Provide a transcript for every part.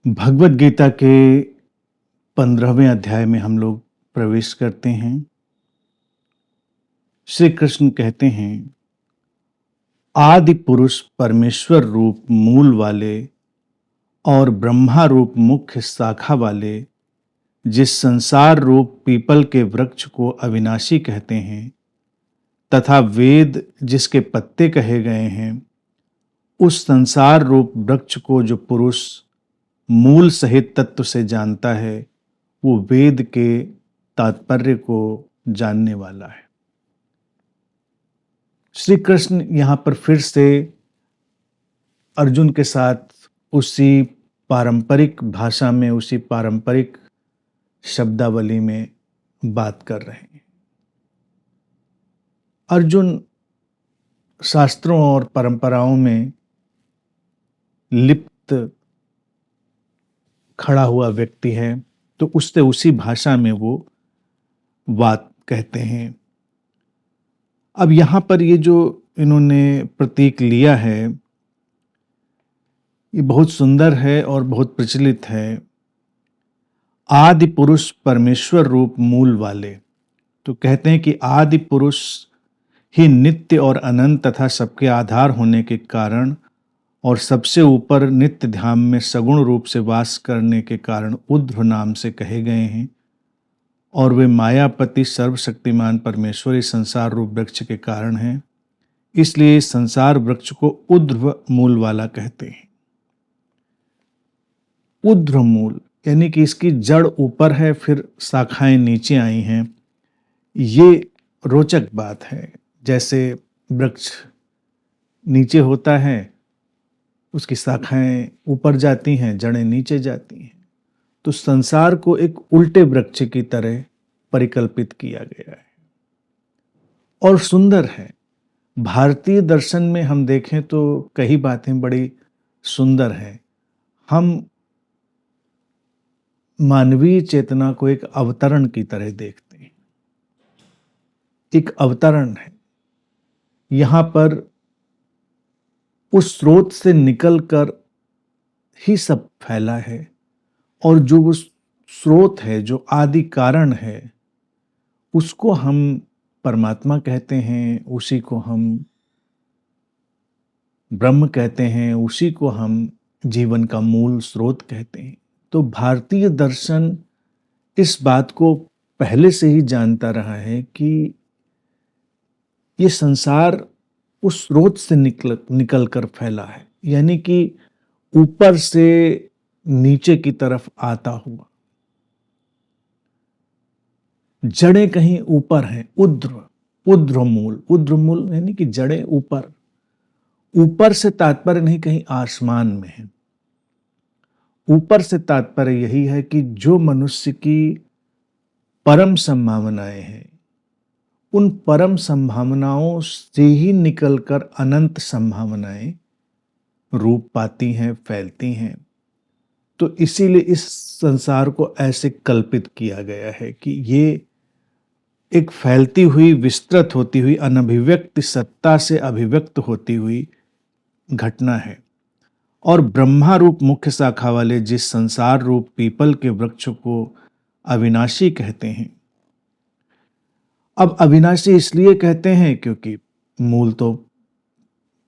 भगवत गीता के 15वें अध्याय में हम लोग प्रवेश करते हैं। श्री कृष्ण कहते हैं, आदि पुरुष परमेश्वर रूप मूल वाले और ब्रह्मा रूप मुख्य शाखा वाले जिस संसार रूप पीपल के वृक्ष को अविनाशी कहते हैं तथा वेद जिसके पत्ते कहे गए हैं, उस संसार रूप वृक्ष को जो पुरुष मूल सहित तत्व से जानता है, वो वेद के तात्पर्य को जानने वाला है। श्री कृष्ण यहाँ पर फिर से अर्जुन के साथ उसी पारंपरिक भाषा में, उसी पारंपरिक शब्दावली में बात कर रहे हैं। अर्जुन शास्त्रों और परंपराओं में लिप्त खड़ा हुआ व्यक्ति है, तो उससे उसी भाषा में वो बात कहते हैं। अब यहाँ पर ये जो इन्होंने प्रतीक लिया है, ये बहुत सुंदर है और बहुत प्रचलित है। आदि पुरुष परमेश्वर रूप मूल वाले, तो कहते हैं कि आदि पुरुष ही नित्य और अनंत तथा सबके आधार होने के कारण और सबसे ऊपर नित्य ध्यान में सगुण रूप से वास करने के कारण उध्र नाम से कहे गए हैं, और वे मायापति सर्वशक्तिमान परमेश्वर इस संसार रूप वृक्ष के कारण हैं। इसलिए इस संसार वृक्ष को उध्र मूल वाला कहते हैं। उध्र मूल यानी कि इसकी जड़ ऊपर है, फिर शाखाएं नीचे आई हैं। ये रोचक बात है। जैसे वृक्ष नीचे होता है, उसकी शाखाएं ऊपर जाती हैं, जड़ें नीचे जाती हैं, तो संसार को एक उल्टे वृक्ष की तरह परिकल्पित किया गया है और सुंदर है। भारतीय दर्शन में हम देखें तो कई बातें बड़ी सुंदर हैं। हम मानवीय चेतना को एक अवतरण की तरह देखते हैं। एक अवतरण है, यहाँ पर उस स्रोत से निकलकर ही सब फैला है, और जो उस स्रोत है, जो आदि कारण है, उसको हम परमात्मा कहते हैं, उसी को हम ब्रह्म कहते हैं, उसी को हम जीवन का मूल स्रोत कहते हैं। तो भारतीय दर्शन इस बात को पहले से ही जानता रहा है कि ये संसार उस स्रोत से निकल कर फैला है, यानी कि ऊपर से नीचे की तरफ आता हुआ। जड़ें कहीं ऊपर हैं, उध्र मूल यानी कि जड़ें ऊपर। ऊपर से तात्पर्य नहीं कहीं आसमान में है। ऊपर से तात्पर्य यही है कि जो मनुष्य की परम संभावनाएं हैं, उन परम संभावनाओं से ही निकलकर अनंत संभावनाएं रूप पाती हैं, फैलती हैं। तो इसीलिए इस संसार को ऐसे कल्पित किया गया है कि ये एक फैलती हुई, विस्तृत होती हुई, अनभिव्यक्त सत्ता से अभिव्यक्त होती हुई घटना है। और ब्रह्मा रूप मुख्य शाखा वाले जिस संसार रूप पीपल के वृक्ष को अविनाशी कहते हैं। अब अविनाशी इसलिए कहते हैं क्योंकि मूल तो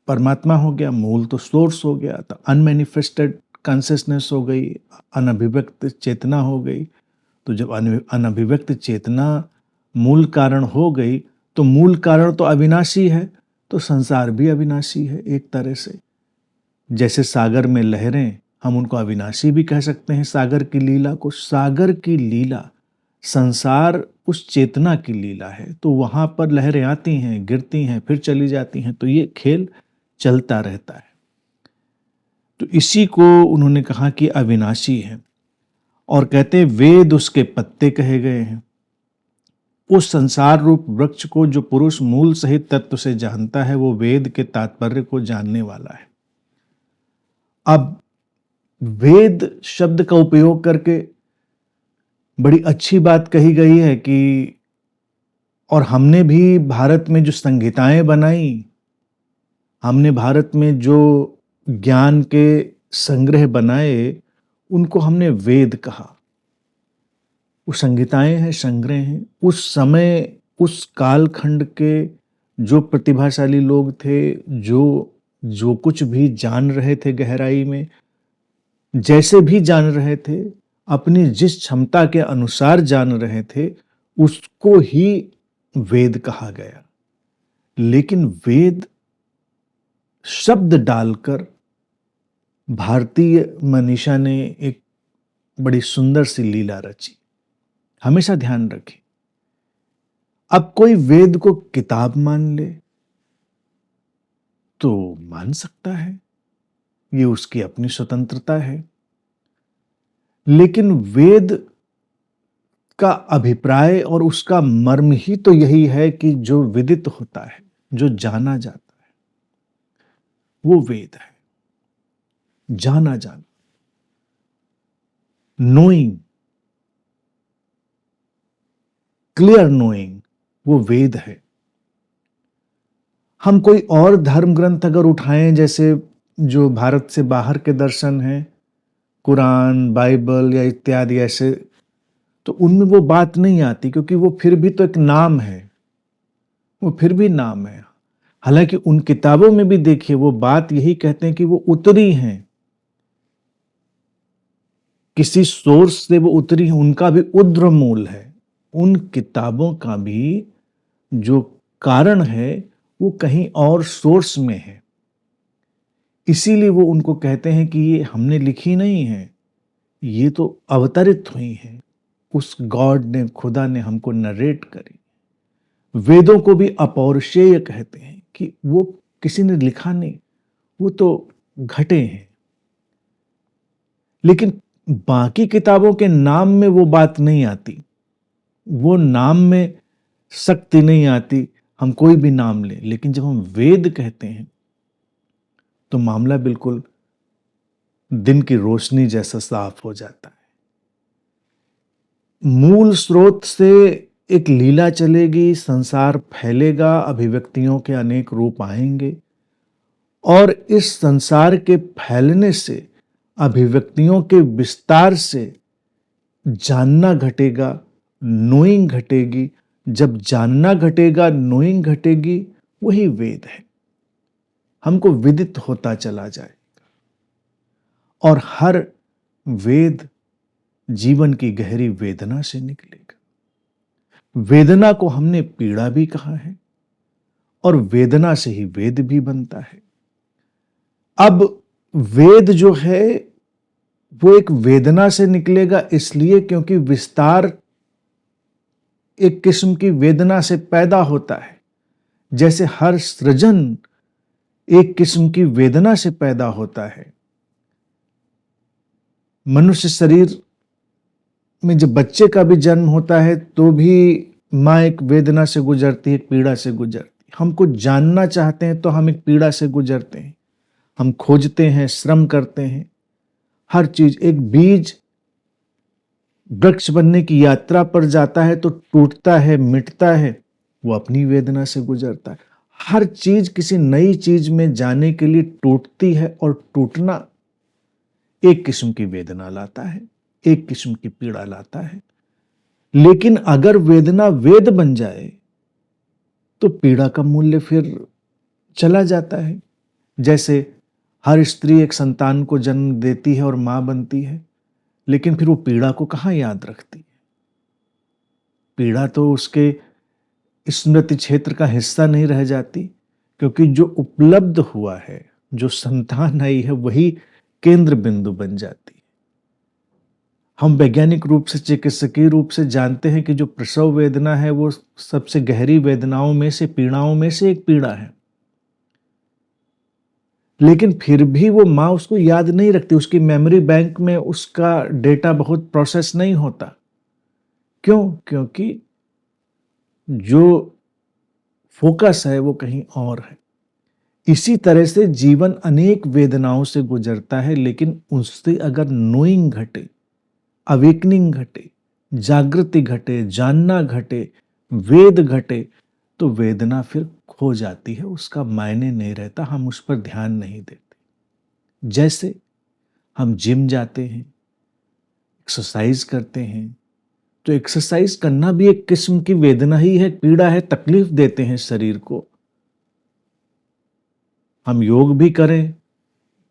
परमात्मा हो गया, मूल तो सोर्स हो गया, तो अनमैनिफेस्टेड कॉन्शियसनेस हो गई, अनभिव्यक्त चेतना हो गई। तो जब अनभिव्यक्त चेतना मूल कारण हो गई, तो मूल कारण तो अविनाशी है, तो संसार भी अविनाशी है एक तरह से। जैसे सागर में लहरें, हम उनको अविनाशी भी कह सकते हैं। सागर की लीला को, सागर की लीला, संसार उस चेतना की लीला है। तो वहां पर लहरें आती हैं, गिरती हैं, फिर चली जाती हैं, तो ये खेल चलता रहता है। तो इसी को उन्होंने कहा कि अविनाशी है, और कहते हैं वेद उसके पत्ते कहे गए हैं। उस संसार रूप वृक्ष को जो पुरुष मूल सहित तत्व से जानता है, वो वेद के तात्पर्य को जानने वाला है। अब वेद शब्द का उपयोग करके बड़ी अच्छी बात कही गई है कि, और हमने भी भारत में जो संहिताएं बनाई, हमने भारत में जो ज्ञान के संग्रह बनाए, उनको हमने वेद कहा। वो संहिताएं हैं, संग्रह हैं। उस समय, उस कालखंड के जो प्रतिभाशाली लोग थे, जो कुछ भी जान रहे थे गहराई में, जैसे भी जान रहे थे, अपनी जिस क्षमता के अनुसार जान रहे थे, उसको ही वेद कहा गया। लेकिन वेद शब्द डालकर भारतीय मनीषा ने एक बड़ी सुंदर सी लीला रची। हमेशा ध्यान रखें, अब कोई वेद को किताब मान ले तो मान सकता है, ये उसकी अपनी स्वतंत्रता है। लेकिन वेद का अभिप्राय और उसका मर्म ही तो यही है कि जो विदित होता है, जो जाना जाता है, वो वेद है। जाना जाना, नोइंग, क्लियर नोइंग, वो वेद है। हम कोई और धर्म ग्रंथ अगर उठाएं, जैसे जो भारत से बाहर के दर्शन हैं, कुरान, बाइबल या इत्यादि ऐसे, तो उनमें वो बात नहीं आती, क्योंकि वो फिर भी तो एक नाम है, वो फिर भी नाम है। हालांकि उन किताबों में भी देखिए वो बात यही कहते हैं कि वो उतरी हैं, किसी सोर्स से वो उतरी हैं, उनका भी उद्र मूल है। उन किताबों का भी जो कारण है वो कहीं और सोर्स में है। इसीलिए वो उनको कहते हैं कि ये हमने लिखी नहीं है, ये तो अवतरित हुई है, उस गॉड ने, खुदा ने हमको नरेट करी। वेदों को भी अपौरुषेय कहते हैं कि वो किसी ने लिखा नहीं, वो तो घटे हैं। लेकिन बाकी किताबों के नाम में वो बात नहीं आती, वो नाम में शक्ति नहीं आती, हम कोई भी नाम ले। लेकिन जब हम वेद कहते हैं तो मामला बिल्कुल दिन की रोशनी जैसा साफ हो जाता है। मूल स्रोत से एक लीला चलेगी, संसार फैलेगा, अभिव्यक्तियों के अनेक रूप आएंगे, और इस संसार के फैलने से, अभिव्यक्तियों के विस्तार से जानना घटेगा, नोइंग घटेगी। जब जानना घटेगा, नोइंग घटेगी, वही वेद है। हमको विदित होता चला जाएगा, और हर वेद जीवन की गहरी वेदना से निकलेगा। वेदना को हमने पीड़ा भी कहा है, और वेदना से ही वेद भी बनता है। अब वेद जो है वो एक वेदना से निकलेगा, इसलिए क्योंकि विस्तार एक किस्म की वेदना से पैदा होता है। जैसे हर सृजन एक किस्म की वेदना से पैदा होता है। मनुष्य शरीर में जब बच्चे का भी जन्म होता है तो भी माँ एक वेदना से गुजरती है, एक पीड़ा से गुजरती है। हम कुछ जानना चाहते हैं तो हम एक पीड़ा से गुजरते हैं, हम खोजते हैं, श्रम करते हैं। हर चीज, एक बीज वृक्ष बनने की यात्रा पर जाता है तो टूटता है, मिटता है, वो अपनी वेदना से गुजरता है। हर चीज किसी नई चीज में जाने के लिए टूटती है, और टूटना एक किस्म की वेदना लाता है, एक किस्म की पीड़ा लाता है। लेकिन अगर वेदना वेद बन जाए तो पीड़ा का मूल्य फिर चला जाता है। जैसे हर स्त्री एक संतान को जन्म देती है और मां बनती है, लेकिन फिर वो पीड़ा को कहां याद रखती है? पीड़ा तो उसके स्मृति क्षेत्र का हिस्सा नहीं रह जाती, क्योंकि जो उपलब्ध हुआ है, जो संतान आई है, वही केंद्र बिंदु बन जाती है। हम वैज्ञानिक रूप से, चिकित्सकीय रूप से जानते हैं कि जो प्रसव वेदना है वो सबसे गहरी वेदनाओं में से, पीड़ाओं में से एक पीड़ा है। लेकिन फिर भी वो माँ उसको याद नहीं रखती, उसकी मेमोरी बैंक में उसका डेटा बहुत प्रोसेस नहीं होता। क्यों? क्योंकि जो फोकस है वो कहीं और है। इसी तरह से जीवन अनेक वेदनाओं से गुजरता है, लेकिन उससे अगर नोइंग घटे, अवेकनिंग घटे, जागृति घटे, जानना घटे, वेद घटे, तो वेदना फिर खो जाती है, उसका मायने नहीं रहता, हम उस पर ध्यान नहीं देते। जैसे हम जिम जाते हैं, एक्सरसाइज करते हैं, तो एक्सरसाइज करना भी एक किस्म की वेदना ही है, पीड़ा है, तकलीफ देते हैं शरीर को। हम योग भी करें,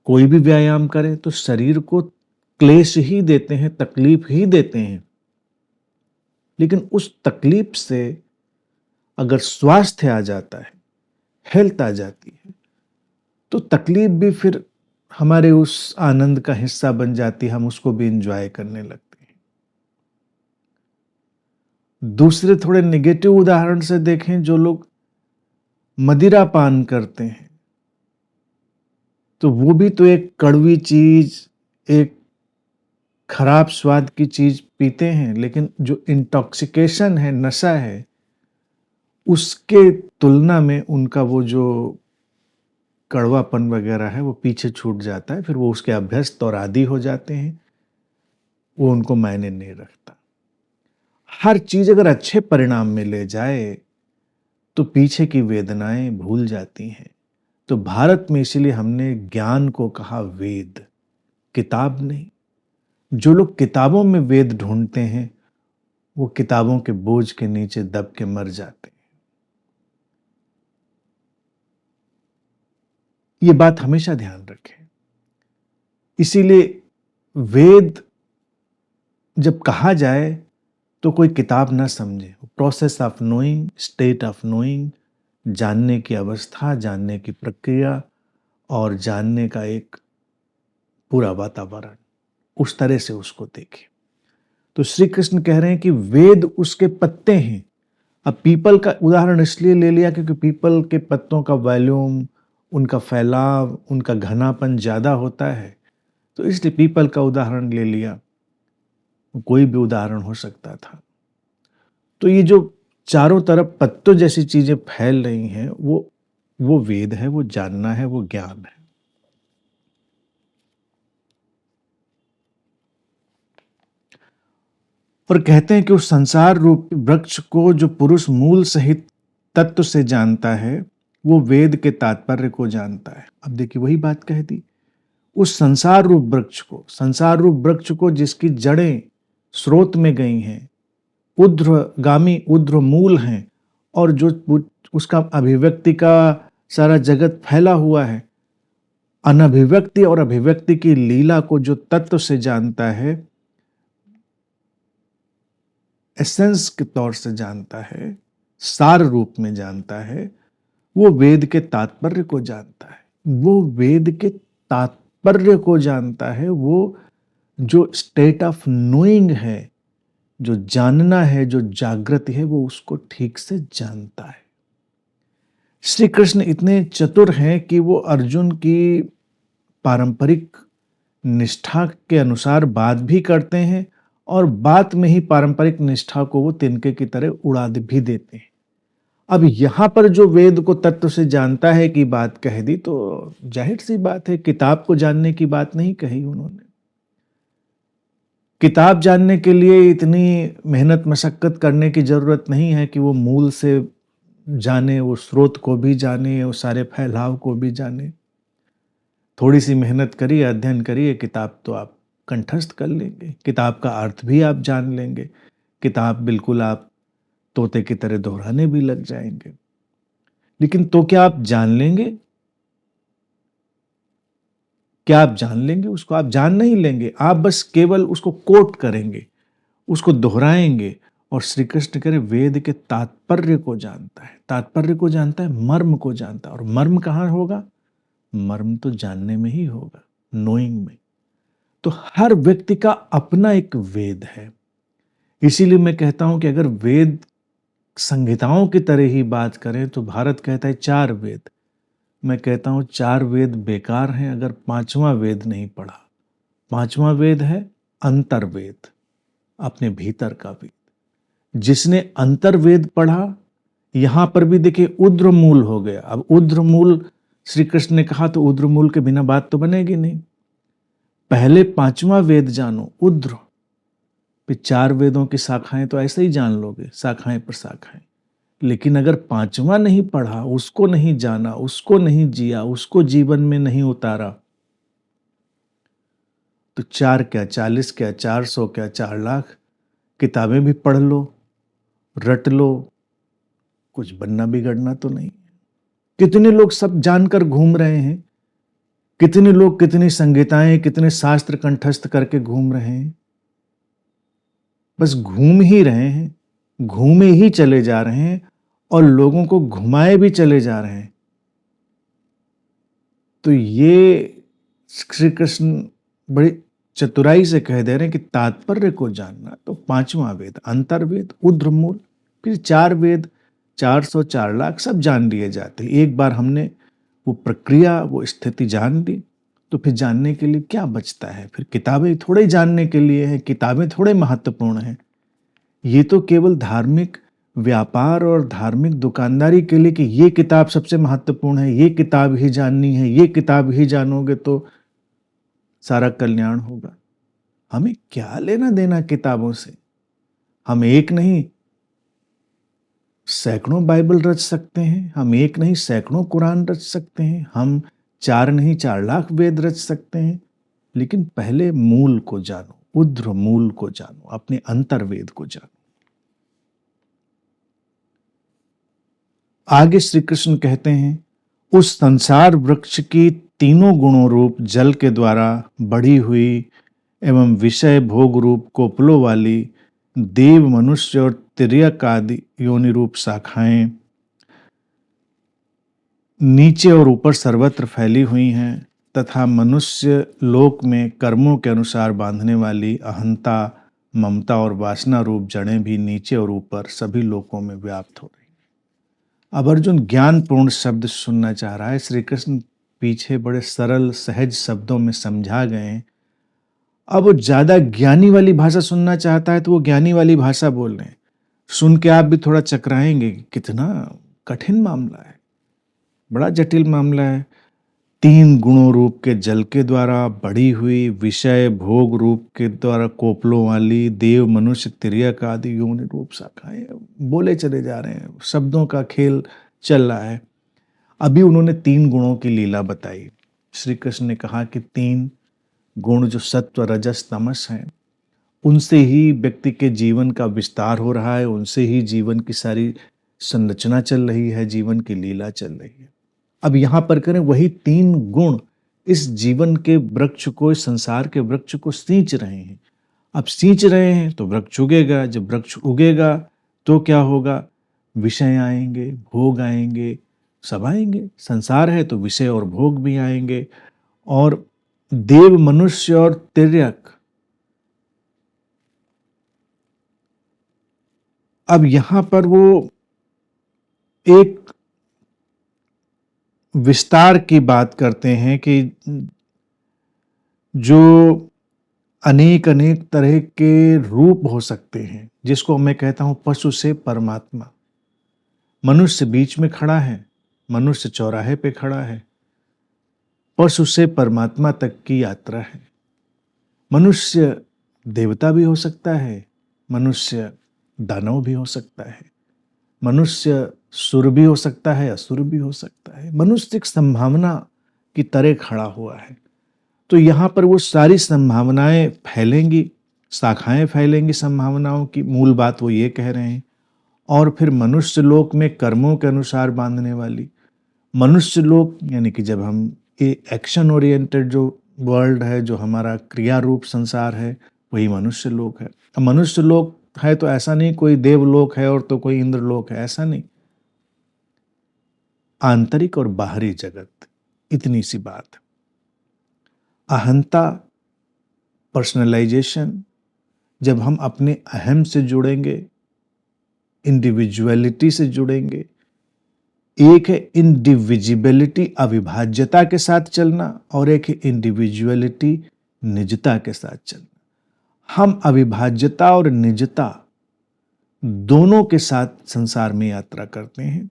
कोई भी व्यायाम करें, तो शरीर को क्लेश ही देते हैं, तकलीफ ही देते हैं। लेकिन उस तकलीफ से अगर स्वास्थ्य आ जाता है, हेल्थ आ जाती है, तो तकलीफ भी फिर हमारे उस आनंद का हिस्सा बन जाती है, हम उसको भी एंजॉय करने लगते हैं। दूसरे थोड़े नेगेटिव उदाहरण से देखें, जो लोग मदिरा पान करते हैं, तो वो भी तो एक कड़वी चीज, एक खराब स्वाद की चीज पीते हैं, लेकिन जो इंटॉक्सिकेशन है, नशा है, उसके तुलना में उनका वो जो कड़वापन वगैरह है वो पीछे छूट जाता है, फिर वो उसके अभ्यस्त और आदी हो जाते हैं, वो उनको मायने नहीं रखता। हर चीज अगर अच्छे परिणाम में ले जाए तो पीछे की वेदनाएं भूल जाती हैं। तो भारत में इसीलिए हमने ज्ञान को कहा वेद, किताब नहीं। जो लोग किताबों में वेद ढूंढते हैं, वो किताबों के बोझ के नीचे दब के मर जाते हैं। ये बात हमेशा ध्यान रखें। इसीलिए वेद जब कहा जाए तो कोई किताब ना समझे, process of knowing, state of knowing, जानने की अवस्था, जानने की प्रक्रिया और जानने का एक पूरा वातावरण, उस तरह से उसको देखें। तो श्री कृष्ण कह रहे हैं कि वेद उसके पत्ते हैं। अब पीपल का उदाहरण इसलिए ले लिया क्योंकि पीपल के पत्तों का वॉल्यूम, उनका फैलाव, उनका घनापन ज्यादा होता है, तो इसलिए पीपल का उदाहरण ले लिया। कोई भी उदाहरण हो सकता था। तो ये जो चारों तरफ पत्तों जैसी चीजें फैल रही हैं, वो वेद है, वो जानना है, वो ज्ञान है। और कहते हैं कि उस संसार रूप वृक्ष को जो पुरुष मूल सहित तत्व से जानता है, वो वेद के तात्पर्य को जानता है। अब देखिए वही बात कह दी। उस संसार रूप वृक्ष को, संसार रूप वृक्ष को जिसकी जड़ें स्रोत में गई हैं, ऊर्ध्वगामी ऊर्ध्व मूल हैं, और जो उसका अभिव्यक्ति का सारा जगत फैला हुआ है, अनभिव्यक्ति और अभिव्यक्ति की लीला को जो तत्व से जानता है, एसेंस के तौर से जानता है, सार रूप में जानता है, वो वेद के तात्पर्य को जानता है। वो वेद के तात्पर्य को जानता है, वो जो स्टेट ऑफ नोइंग है, जो जानना है, जो जागृति है, वो उसको ठीक से जानता है। श्री कृष्ण इतने चतुर हैं कि वो अर्जुन की पारंपरिक निष्ठा के अनुसार बात भी करते हैं, और बात में ही पारंपरिक निष्ठा को वो तिनके की तरह उड़ा भी देते हैं। अब यहां पर जो वेद को तत्व से जानता है कि बात कह दी, तो जाहिर सी बात है, किताब को जानने की बात नहीं कही उन्होंने। किताब जानने के लिए इतनी मेहनत मशक्कत करने की जरूरत नहीं है कि वो मूल से जाने, वो स्रोत को भी जाने, वो सारे फैलाव को भी जाने। थोड़ी सी मेहनत करिए, अध्ययन करिए, किताब तो आप कंठस्थ कर लेंगे, किताब का अर्थ भी आप जान लेंगे, किताब बिल्कुल आप तोते की तरह दोहराने भी लग जाएंगे। लेकिन तो क्या आप जान लेंगे? क्या आप जान लेंगे उसको? आप जान नहीं लेंगे, आप बस केवल उसको कोट करेंगे, उसको दोहराएंगे। और श्री कृष्ण कह रहे वेद के तात्पर्य को जानता है, तात्पर्य को जानता है, मर्म को जानता है। और मर्म कहाँ होगा? मर्म तो जानने में ही होगा, नोइंग में। तो हर व्यक्ति का अपना एक वेद है। इसीलिए मैं कहता हूं कि अगर वेद संहिताओं की तरह ही बात करें तो भारत कहता है 4 वेद। मैं कहता हूं 4 वेद बेकार हैं अगर 5वां वेद नहीं पढ़ा। 5वां वेद है अंतर्वेद, अपने भीतर का वेद। जिसने अंतर्वेद पढ़ा, यहां पर भी देखिए ऊर्ध्वमूल हो गया। अब ऊर्ध्वमूल श्री कृष्ण ने कहा तो ऊर्ध्वमूल के बिना बात तो बनेगी नहीं। पहले 5वां वेद जानो, ऊर्ध्व। फिर 4 वेदों की शाखाएं तो ऐसे ही जान लोगे, शाखाएं पर शाखाएं। लेकिन अगर 5वां नहीं पढ़ा, उसको नहीं जाना, उसको नहीं जिया, उसको जीवन में नहीं उतारा, तो 4 क्या 40 क्या 400 क्या 4 लाख किताबें भी पढ़ लो, रट लो, कुछ बनना बिगड़ना तो नहीं। कितने लोग सब जानकर घूम रहे हैं, कितने लोग कितनी संहिताएं, कितने शास्त्र कंठस्थ करके घूम रहे हैं। बस घूम ही रहे हैं, घूमे ही चले जा रहे हैं और लोगों को घुमाए भी चले जा रहे हैं। तो ये श्री कृष्ण बड़ी चतुराई से कह दे रहे हैं कि तात्पर्य को जानना। तो 5वां वेद अंतर्वेद, ऊर्ध्वमूल, फिर 4 वेद, 404 लाख सब जान लिए जाते हैं। एक बार हमने वो प्रक्रिया, वो स्थिति जान ली तो फिर जानने के लिए क्या बचता है। फिर किताबें थोड़े जानने के लिए हैं, किताबें थोड़े महत्वपूर्ण हैं। ये तो केवल धार्मिक व्यापार और धार्मिक दुकानदारी के लिए कि ये किताब सबसे महत्वपूर्ण है, ये किताब ही जाननी है, ये किताब ही जानोगे तो सारा कल्याण होगा। हमें क्या लेना देना किताबों से। हम एक नहीं सैकड़ों बाइबल रच सकते हैं, हम एक नहीं सैकड़ों कुरान रच सकते हैं, हम 4 नहीं 4 लाख वेद रच सकते हैं। लेकिन पहले मूल को जानो, ऊर्ध्व मूल को जानो, अपने अंतर्वेद को जानो। आगे श्री कृष्ण कहते हैं, उस संसार वृक्ष की तीनों गुणों रूप जल के द्वारा बढ़ी हुई एवं विषय भोग रूप कोपलों वाली देव, मनुष्य और तिर्यक आदि योनि रूप शाखाएं नीचे और ऊपर सर्वत्र फैली हुई हैं तथा मनुष्य लोक में कर्मों के अनुसार बांधने वाली अहंता, ममता और वासना रूप जड़ें भी नीचे और ऊपर सभी लोकों में व्याप्त हो रही। अब अर्जुन ज्ञानपूर्ण शब्द सुनना चाह रहा है। श्री कृष्ण पीछे बड़े सरल सहज शब्दों में समझा गए हैं। अब वो ज्यादा ज्ञानी वाली भाषा सुनना चाहता है तो वो ज्ञानी वाली भाषा बोल रहे हैं। सुन के आप भी थोड़ा चकराएंगे, कितना कठिन मामला है, बड़ा जटिल मामला है। 3 गुणों रूप के जल के द्वारा बढ़ी हुई, विषय भोग रूप के द्वारा कोपलों वाली, देव, मनुष्य, तिर्यक आदि योनि रूप शाखाएं बोले चले जा रहे हैं। शब्दों का खेल चल रहा है। अभी उन्होंने 3 गुणों की लीला बताई। श्री कृष्ण ने कहा कि 3 गुण जो सत्व, रजस, तमस हैं, उनसे ही व्यक्ति के जीवन का विस्तार हो रहा है, उनसे ही जीवन की सारी संरचना चल रही है, जीवन की लीला चल रही है। अब यहां पर करें वही 3 गुण इस जीवन के वृक्ष को, इस संसार के वृक्ष को सींच रहे हैं। अब सींच रहे हैं तो वृक्ष उगेगा। जब वृक्ष उगेगा तो क्या होगा? विषय आएंगे, भोग आएंगे, सब आएंगे। संसार है तो विषय और भोग भी आएंगे। और देव, मनुष्य और तिर्यक, अब यहां पर वो एक विस्तार की बात करते हैं कि जो अनेक अनेक तरह के रूप हो सकते हैं, जिसको मैं कहता हूं पशु से परमात्मा। मनुष्य बीच में खड़ा है, मनुष्य चौराहे पे खड़ा है, पशु से परमात्मा तक की यात्रा है। मनुष्य देवता भी हो सकता है, मनुष्य दानव भी हो सकता है, मनुष्य सुर भी हो सकता है, असुर भी हो सकता है। मनुष्य एक संभावना की तरह खड़ा हुआ है। तो यहाँ पर वो सारी संभावनाएं फैलेंगी, शाखाएं फैलेंगी संभावनाओं की। मूल बात वो ये कह रहे हैं। और फिर मनुष्य लोक में कर्मों के अनुसार बांधने वाली, मनुष्य लोक यानी कि जब हम ये एक्शन ओरिएंटेड जो वर्ल्ड है, जो हमारा क्रिया रूप संसार है, वही मनुष्य लोक है। अब मनुष्य लोक है तो ऐसा नहीं कोई देवलोक है और तो कोई इंद्रलोक है, ऐसा नहीं। आंतरिक और बाहरी जगत, इतनी सी बात। अहंता, पर्सनलाइजेशन, जब हम अपने अहम से जुड़ेंगे, इंडिविजुअलिटी से जुड़ेंगे। एक है इंडिविजिबिलिटी, अविभाज्यता के साथ चलना, और एक है इंडिविजुअलिटी, निजता के साथ चलना। हम अविभाज्यता और निजता दोनों के साथ संसार में यात्रा करते हैं।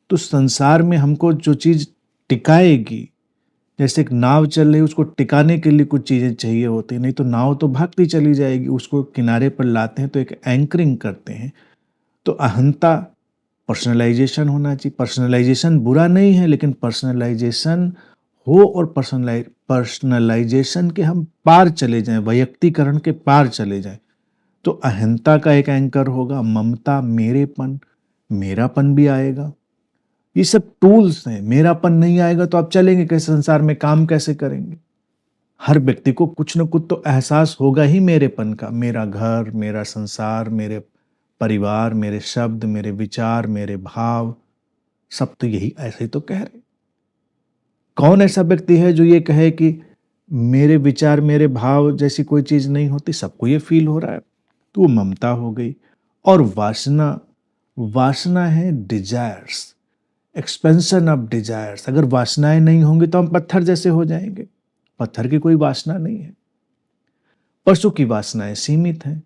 तो संसार में हमको जो चीज टिकाएगी, जैसे एक नाव चल रही है, उसको टिकाने के लिए कुछ चीजें चाहिए होती है, नहीं तो नाव तो भागती चली जाएगी। उसको किनारे पर लाते हैं तो एक एंकरिंग करते हैं। तो अहंता, पर्सनलाइजेशन होना चाहिए। पर्सनलाइजेशन बुरा नहीं है, लेकिन पर्सनलाइजेशन हो और पर्सनलाइजेशन के हम पार चले जाएं, वैयक्तिकरण के पार चले जाएं, तो अहंता का एक एंकर होगा, ममता, मेरेपन, मेरापन भी आएगा। ये सब टूल्स हैं। मेरापन नहीं आएगा तो आप चलेंगे कैसे संसार में, काम कैसे करेंगे? हर व्यक्ति को कुछ न कुछ तो एहसास होगा ही मेरेपन का। मेरा घर, मेरा संसार, मेरे परिवार, मेरे शब्द, मेरे विचार, मेरे भाव, सब तो यही ऐसे ही तो कह रहे। कौन ऐसा व्यक्ति है जो ये कहे कि मेरे विचार, मेरे भाव जैसी कोई चीज नहीं होती? सबको ये फील हो रहा है, तो वो ममता हो गई। और वासना, वासना है डिजायर्स, एक्सपेंशन ऑफ डिजायर्स। अगर वासनाएं नहीं होंगी तो हम पत्थर जैसे हो जाएंगे। पत्थर की कोई वासना नहीं है। पशु की वासनाएं सीमित हैं,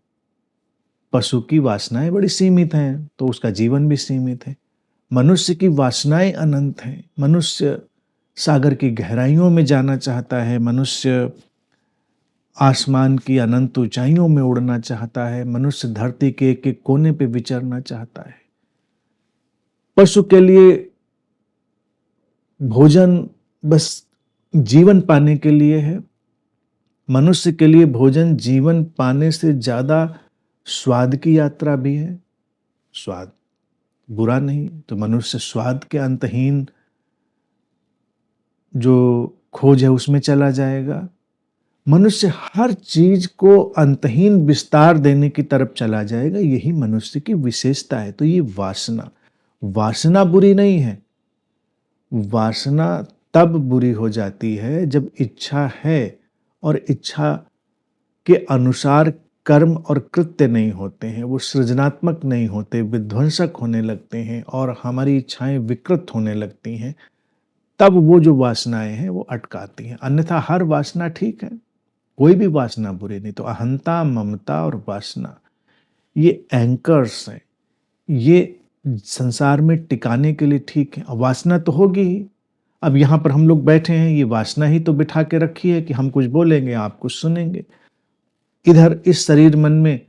पशु की वासनाएं बड़ी सीमित हैं, तो उसका जीवन भी सीमित है। मनुष्य की वासनाएं अनंत हैं। मनुष्य सागर की गहराइयों में जाना चाहता है, मनुष्य आसमान की अनंत ऊंचाइयों में उड़ना चाहता है, मनुष्य धरती के एक एक कोने पे विचरना चाहता है। पशु के लिए भोजन बस जीवन पाने के लिए है। मनुष्य के लिए भोजन जीवन पाने से ज्यादा स्वाद की यात्रा भी है। स्वाद बुरा नहीं, तो मनुष्य स्वाद के अंतहीन जो खोज है उसमें चला जाएगा। मनुष्य हर चीज को अंतहीन विस्तार देने की तरफ चला जाएगा। यही मनुष्य की विशेषता है। तो ये वासना, वासना बुरी नहीं है। वासना तब बुरी हो जाती है जब इच्छा है और इच्छा के अनुसार कर्म और कृत्य नहीं होते हैं, वो सृजनात्मक नहीं होते, विध्वंसक होने लगते हैं और हमारी इच्छाएं विकृत होने लगती हैं। तब वो जो वासनाएं हैं वो अटकाती हैं। अन्यथा हर वासना ठीक है, कोई भी वासना बुरी नहीं। तो अहंता, ममता और वासना ये एंकर्स हैं, ये संसार में टिकाने के लिए ठीक है। वासना तो होगी ही। अब यहाँ पर हम लोग बैठे हैं, ये वासना ही तो बिठा के रखी है कि हम कुछ बोलेंगे, आप कुछ सुनेंगे। इधर इस शरीर मन में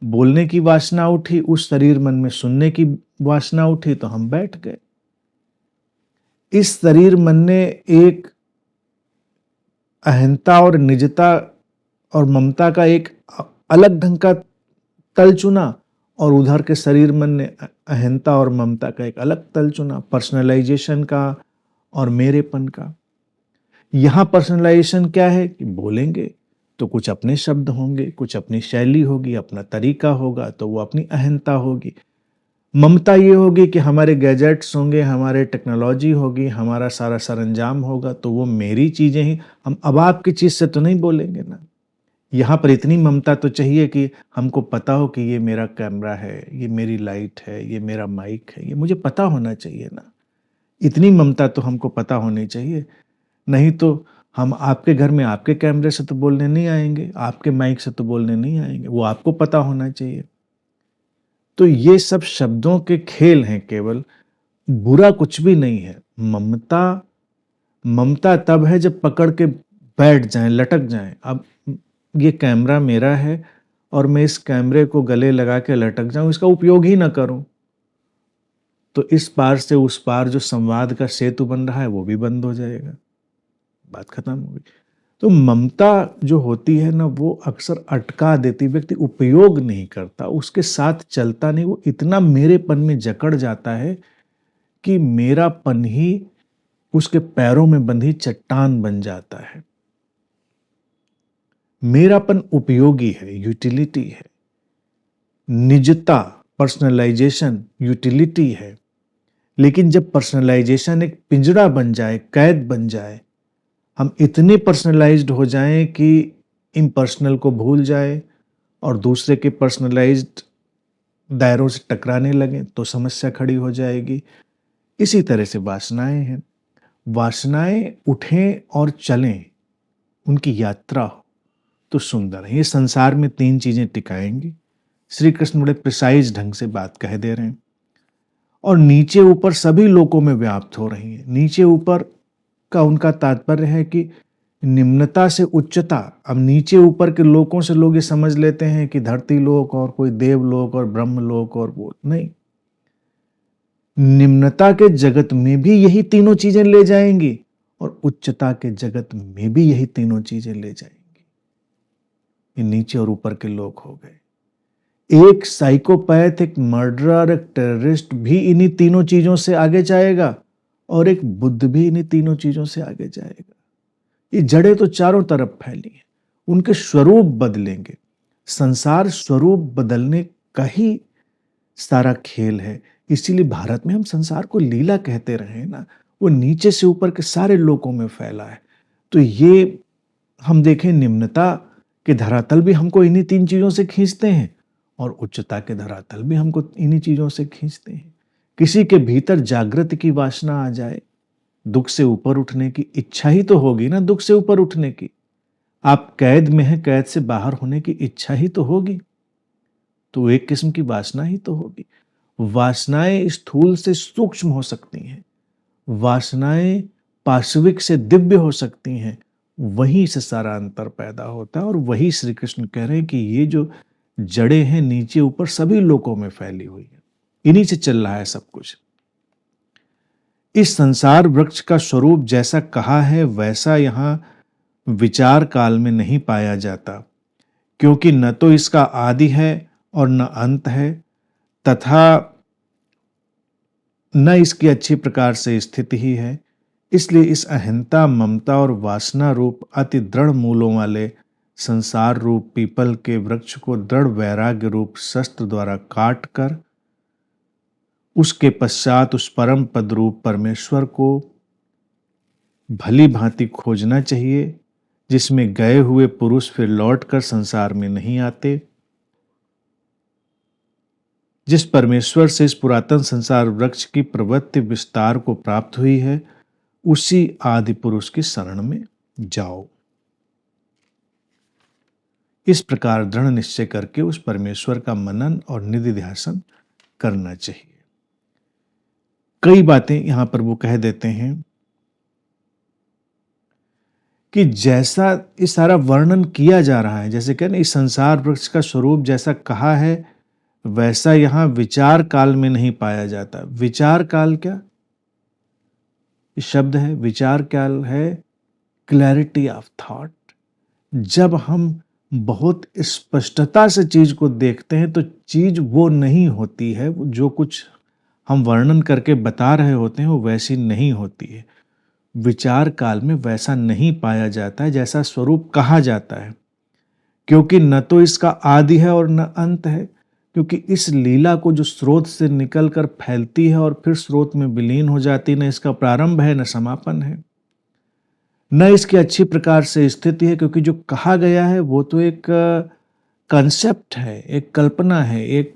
बोलने की वासना उठी, उस शरीर मन में सुनने की वासना उठी, तो हम बैठ गए। इस शरीर मन ने एक अहंता और निजता और ममता का एक अलग ढंग का तल चुना, और उधर के शरीर मन ने अहंता और ममता का एक अलग तल चुना, पर्सनलाइजेशन का और मेरेपन का। यहां पर्सनलाइजेशन क्या है कि बोलेंगे तो कुछ अपने शब्द होंगे, कुछ अपनी शैली होगी, अपना तरीका होगा, तो वो अपनी अहंता होगी। ममता ये होगी कि हमारे गैजेट्स होंगे, हमारे टेक्नोलॉजी होगी, हमारा सारा सरंजाम होगा, तो वो मेरी चीजें ही। हम अब आपकी चीज से तो नहीं बोलेंगे ना। यहाँ पर इतनी ममता तो चाहिए कि हमको पता हो कि ये मेरा कैमरा है, ये मेरी लाइट है, ये मेरा माइक है, ये मुझे पता होना चाहिए ना। इतनी ममता तो हमको पता होनी चाहिए। नहीं तो हम आपके घर में आपके कैमरे से तो बोलने नहीं आएंगे, आपके माइक से तो बोलने नहीं आएंगे, वो आपको पता होना चाहिए। तो ये सब शब्दों के खेल हैं केवल, बुरा कुछ भी नहीं है। ममता, ममता तब है जब पकड़ के बैठ जाएं, लटक जाएं। अब ये कैमरा मेरा है और मैं इस कैमरे को गले लगा के लटक जाऊं, इसका उपयोग ही ना करूं, तो इस पार से उस पार जो संवाद का सेतु बन रहा है वो भी बंद हो जाएगा, बात खत्म हो गई। तो ममता जो होती है ना, वो अक्सर अटका देती, व्यक्ति उपयोग नहीं करता, उसके साथ चलता नहीं, वो इतना मेरेपन में जकड़ जाता है कि मेरापन ही उसके पैरों में बंधी चट्टान बन जाता है। मेरापन उपयोगी है, यूटिलिटी है। निजता, पर्सनलाइजेशन यूटिलिटी है। लेकिन जब पर्सनलाइजेशन एक पिंजरा बन जाए, कैद बन जाए, हम इतने पर्सनलाइज्ड हो जाएं कि इम्पर्सनल को भूल जाए और दूसरे के पर्सनलाइज्ड दायरों से टकराने लगे, तो समस्या खड़ी हो जाएगी। इसी तरह से वासनाएं हैं। वासनाएं उठें और चलें, उनकी यात्रा हो तो सुंदर है। ये संसार में 3 चीजें टिकाएंगी। श्री कृष्ण बड़े प्रिसाइज ढंग से बात कह दे रहे हैं और नीचे ऊपर सभी लोकों में व्याप्त हो रही है। नीचे ऊपर का उनका तात्पर्य है कि निम्नता से उच्चता। अब नीचे ऊपर के लोकों से लोग ये समझ लेते हैं कि धरती लोक और कोई देवलोक और ब्रह्म लोक और वो नहीं। निम्नता के जगत में भी यही तीनों चीजें ले जाएंगी और उच्चता के जगत में भी यही तीनों चीजें ले जाएंगी। ये नीचे और ऊपर के लोग हो गए। एक साइकोपैथ, एक मर्डरर, एक टेररिस्ट भी इन्हीं तीनों चीजों से आगे जाएगा और एक बुद्ध भी इन्हीं तीनों चीजों से आगे जाएगा। ये जड़ें तो चारों तरफ फैली हैं, उनके स्वरूप बदलेंगे। संसार स्वरूप बदलने का ही सारा खेल है। इसीलिए भारत में हम संसार को लीला कहते रहे हैं ना, वो नीचे से ऊपर के सारे लोकों में फैला है। तो ये हम देखें, निम्नता के धरातल भी हमको इन्हीं तीन चीजों से खींचते हैं और उच्चता के धरातल भी हमको इन्हीं चीजों से खींचते हैं। किसी के भीतर जागृति की वासना आ जाए, दुख से ऊपर उठने की इच्छा ही तो होगी ना, दुख से ऊपर उठने की। आप कैद में हैं, कैद से बाहर होने की इच्छा ही तो होगी, तो एक किस्म की वासना ही तो होगी। वासनाएं स्थूल से सूक्ष्म हो सकती हैं, वासनाएं पाशविक से दिव्य हो सकती हैं। वहीं से सारा अंतर पैदा होता है और वही श्री कृष्ण कह रहे हैं कि ये जो जड़ें हैं नीचे ऊपर सभी लोकों में फैली हुई है, इन्हीं से चल रहा है सब कुछ। इस संसार वृक्ष का स्वरूप जैसा कहा है वैसा यहां विचार काल में नहीं पाया जाता, क्योंकि न तो इसका आदि है और न अंत है, तथा न इसकी अच्छी प्रकार से स्थिति ही है। इसलिए इस अहिंसा, ममता और वासना रूप अति दृढ़ मूलों वाले संसार रूप पीपल के वृक्ष को दृढ़ वैराग्य रूप शस्त्र द्वारा काट कर उसके पश्चात उस परम पद रूप परमेश्वर को भली भांति खोजना चाहिए, जिसमें गए हुए पुरुष फिर लौटकर संसार में नहीं आते। जिस परमेश्वर से इस पुरातन संसार वृक्ष की प्रवृत्ति विस्तार को प्राप्त हुई है, उसी आदि पुरुष की शरण में जाओ। इस प्रकार दृढ़ निश्चय करके उस परमेश्वर का मनन और निधिध्यासन करना चाहिए। कई बातें यहां पर वो कह देते हैं कि जैसा इस सारा वर्णन किया जा रहा है, जैसे कहते हैं इस संसार वृक्ष का स्वरूप जैसा कहा है वैसा यहां विचार काल में नहीं पाया जाता। विचार काल क्या शब्द है? विचार काल है क्लैरिटी ऑफ थॉट। जब हम बहुत स्पष्टता से चीज को देखते हैं तो चीज वो नहीं होती है, जो कुछ हम वर्णन करके बता रहे होते हैं वो वैसी नहीं होती है। विचार काल में वैसा नहीं पाया जाता है जैसा स्वरूप कहा जाता है, क्योंकि न तो इसका आदि है और न अंत है। क्योंकि इस लीला को जो स्रोत से निकलकर फैलती है और फिर स्रोत में विलीन हो जाती है, न इसका प्रारंभ है न समापन है, न इसकी अच्छी प्रकार से स्थिति है। क्योंकि जो कहा गया है वो तो एक कंसेप्ट है, एक कल्पना है, एक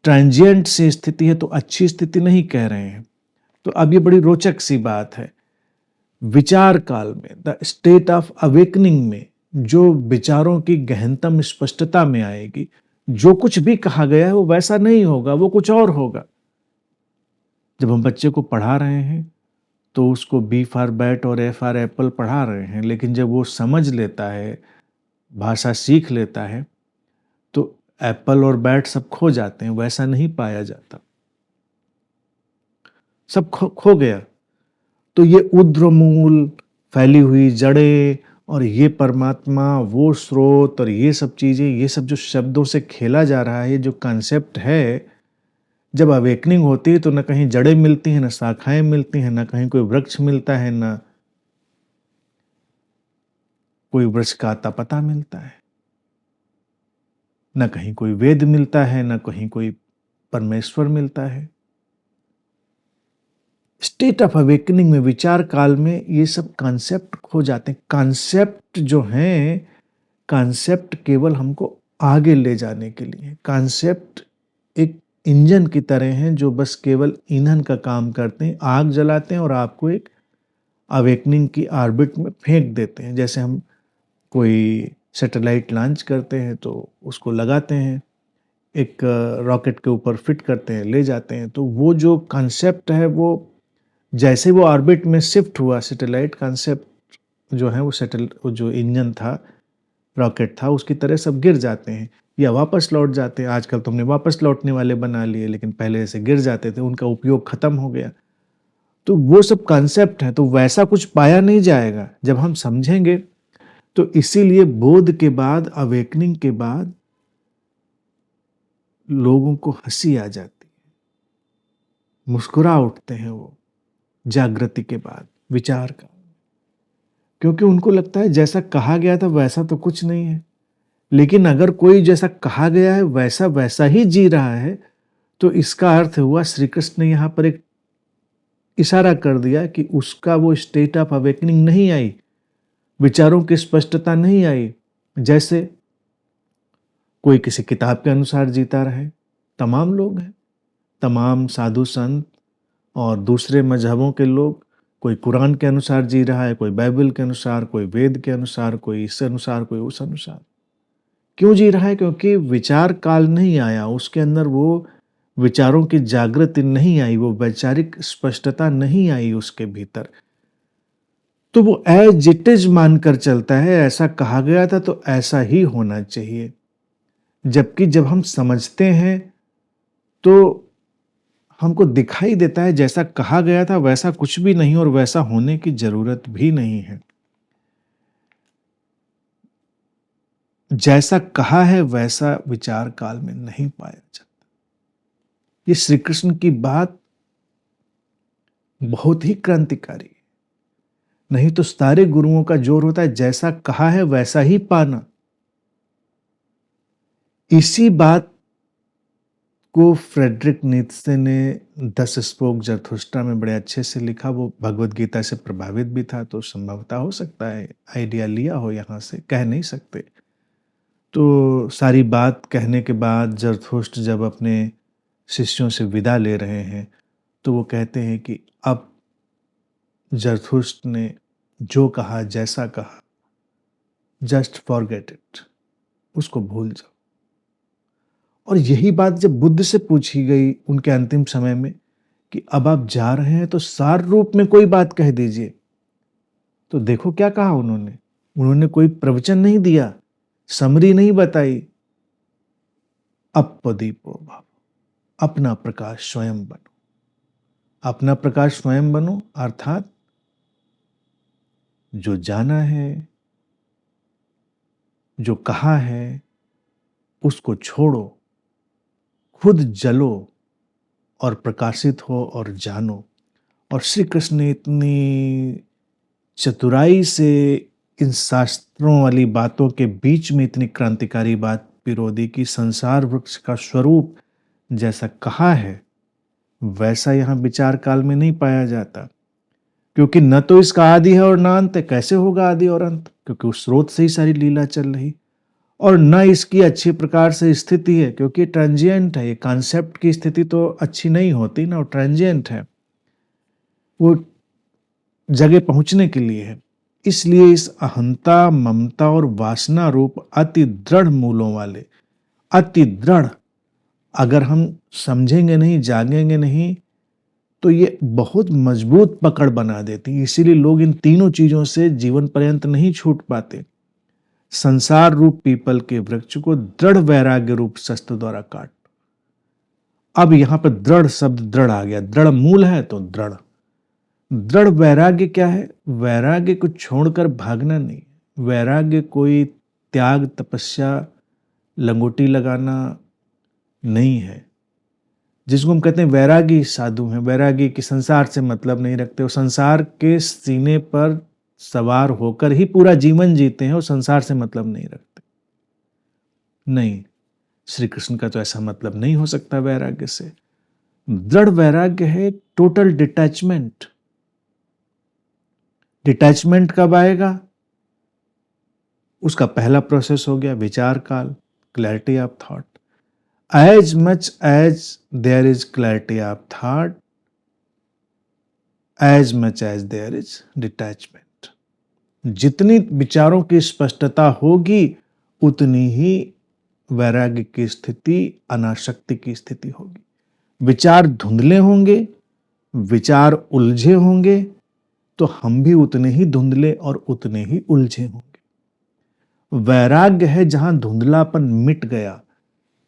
ट्रांजिएंट सी स्थिति है, तो अच्छी स्थिति नहीं कह रहे हैं। तो अब ये बड़ी रोचक सी बात है। विचार काल में, द स्टेट ऑफ अवेकनिंग में, जो विचारों की गहनतम स्पष्टता में आएगी, जो कुछ भी कहा गया है वो वैसा नहीं होगा, वो कुछ और होगा। जब हम बच्चे को पढ़ा रहे हैं तो उसको बी फॉर बैट और ए फॉर एप्पल पढ़ा रहे हैं, लेकिन जब वो समझ लेता है, भाषा सीख लेता है, तो एप्पल और बैट सब खो जाते हैं, वैसा नहीं पाया जाता, सब खो गया। तो ये उद्रमूल, फैली हुई जड़ें और ये परमात्मा, वो स्रोत और ये सब चीजें, ये सब जो शब्दों से खेला जा रहा है, ये जो कॉन्सेप्ट है, जब अवेकनिंग होती है तो न कहीं जड़ें मिलती हैं, न शाखाएं मिलती हैं, न कहीं कोई वृक्ष मिलता है, न कोई वृक्ष का अता पता मिलता है, न कहीं कोई वेद मिलता है, न कहीं कोई परमेश्वर मिलता है। स्टेट ऑफ अवेकनिंग में, विचार काल में, ये सब कॉन्सेप्ट खो जाते हैं। कॉन्सेप्ट जो हैं, कॉन्सेप्ट केवल हमको आगे ले जाने के लिए, कॉन्सेप्ट एक इंजन की तरह हैं जो बस केवल ईंधन का काम करते हैं, आग जलाते हैं और आपको एक अवेकनिंग की ऑर्बिट में फेंक देते हैं। जैसे हम कोई सैटेलाइट लॉन्च करते हैं तो उसको लगाते हैं, एक रॉकेट के ऊपर फिट करते हैं, ले जाते हैं। तो वो जो कॉन्सेप्ट है, वो जैसे वो ऑर्बिट में शिफ्ट हुआ, सैटेलाइट कॉन्सेप्ट जो है, वो जो इंजन था, रॉकेट था, उसकी तरह सब गिर जाते हैं या वापस लौट जाते हैं। आजकल तो हमने वापस लौटने वाले बना लिए, लेकिन पहले ऐसे गिर जाते थे, उनका उपयोग खत्म हो गया। तो वो सब कॉन्सेप्ट है, तो वैसा कुछ पाया नहीं जाएगा जब हम समझेंगे। तो इसीलिए बोध के बाद, अवेकनिंग के बाद लोगों को हंसी आ जाती है, मुस्कुरा उठते हैं वो जागृति के बाद, विचार का, क्योंकि उनको लगता है जैसा कहा गया था वैसा तो कुछ नहीं है। लेकिन अगर कोई जैसा कहा गया है वैसा वैसा ही जी रहा है, तो इसका अर्थ हुआ, श्री कृष्ण ने यहाँ पर एक इशारा कर दिया कि उसका वो स्टेट ऑफ अवेकनिंग नहीं आई, विचारों की स्पष्टता नहीं आई। जैसे कोई किसी किताब के अनुसार जीता रहे, तमाम लोग हैं, तमाम साधु संत और दूसरे मजहबों के लोग, कोई कुरान के अनुसार जी रहा है, कोई बाइबल के अनुसार, कोई वेद के अनुसार, कोई इस अनुसार, कोई उस अनुसार। क्यों जी रहा है? क्योंकि विचार काल नहीं आया, उसके अंदर वो विचारों की जागृति नहीं आई, वो वैचारिक स्पष्टता नहीं आई उसके भीतर। तो वो एज इट इज मानकर चलता है, ऐसा कहा गया था तो ऐसा ही होना चाहिए। जबकि जब हम समझते हैं तो हमको दिखाई देता है जैसा कहा गया था वैसा कुछ भी नहीं, और वैसा होने की जरूरत भी नहीं है। जैसा कहा है वैसा विचार काल में नहीं पाया जाता। ये श्री कृष्ण की बात बहुत ही क्रांतिकारी है। नहीं तो सारे गुरुओं का जोर होता है जैसा कहा है वैसा ही पाना। इसी बात को फ्रेडरिक नीत्शे ने 10 स्पोक जरथुस्ट्रा में बड़े अच्छे से लिखा। वो भगवत गीता से प्रभावित भी था, तो संभवतः हो सकता है आइडिया लिया हो यहाँ से, कह नहीं सकते। तो सारी बात कहने के बाद जरथुस्ट जब अपने शिष्यों से विदा ले रहे हैं तो वो कहते हैं कि अब जरथुस्ट ने जो कहा, जैसा कहा, जस्ट फॉरगेट इट, उसको भूल जाओ। और यही बात जब बुद्ध से पूछी गई उनके अंतिम समय में कि अब आप जा रहे हैं तो सार रूप में कोई बात कह दीजिए, तो देखो क्या कहा उन्होंने। उन्होंने कोई प्रवचन नहीं दिया, समरी नहीं बताई। अपदीपो भाव, अपना प्रकाश स्वयं बनो। अपना प्रकाश स्वयं बनो अर्थात जो जाना है, जो कहा है, उसको छोड़ो, खुद जलो और प्रकाशित हो और जानो। और श्री कृष्ण ने इतनी चतुराई से इन शास्त्रों वाली बातों के बीच में इतनी क्रांतिकारी बात पिरो दी कि संसार वृक्ष का स्वरूप जैसा कहा है वैसा यहाँ विचार काल में नहीं पाया जाता। क्योंकि न तो इसका आदि है और न अंत है। कैसे होगा आदि और अंत? क्योंकि उस स्रोत से ही सारी लीला चल रही। और न इसकी अच्छी प्रकार से स्थिति है, क्योंकि ट्रांजिएंट है। ये कॉन्सेप्ट की स्थिति तो अच्छी नहीं होती ना, वो ट्रांजिएंट है, वो जगह पहुंचने के लिए है। इसलिए इस अहंता, ममता और वासना रूप अति दृढ़ मूलों वाले, अति दृढ़, अगर हम समझेंगे नहीं, जागेंगे नहीं, तो ये बहुत मजबूत पकड़ बना देती। इसीलिए लोग इन तीनों चीजों से जीवन पर्यंत नहीं छूट पाते। संसार रूप पीपल के वृक्ष को दृढ़ वैराग्य रूप शस्त्र द्वारा काट। अब यहां पर दृढ़ शब्द दृढ़ आ गया। दृढ़ मूल है तो दृढ़। दृढ़ वैराग्य क्या है? वैराग्य को छोड़कर भागना नहीं। वैराग्य कोई त्याग, तपस्या, लंगोटी लगाना नहीं है। जिसको हम कहते हैं वैरागी साधु हैं, वैरागी की संसार से मतलब नहीं रखते, वो संसार के सीने पर सवार होकर ही पूरा जीवन जीते हैं और संसार से मतलब नहीं रखते। नहीं, श्री कृष्ण का तो ऐसा मतलब नहीं हो सकता वैराग्य से। दृढ़ वैराग्य है टोटल डिटैचमेंट। डिटैचमेंट कब आएगा? उसका पहला प्रोसेस हो गया विचार काल, clarity of thought. As much as there is clarity of thought, as much as there is detachment. जितनी विचारों की स्पष्टता होगी उतनी ही वैराग्य की स्थिति, अनासक्ति की स्थिति होगी। विचार धुंधले होंगे, विचार उलझे होंगे, तो हम भी उतने ही धुंधले और उतने ही उलझे होंगे। वैराग्य है जहां धुंधलापन मिट गया,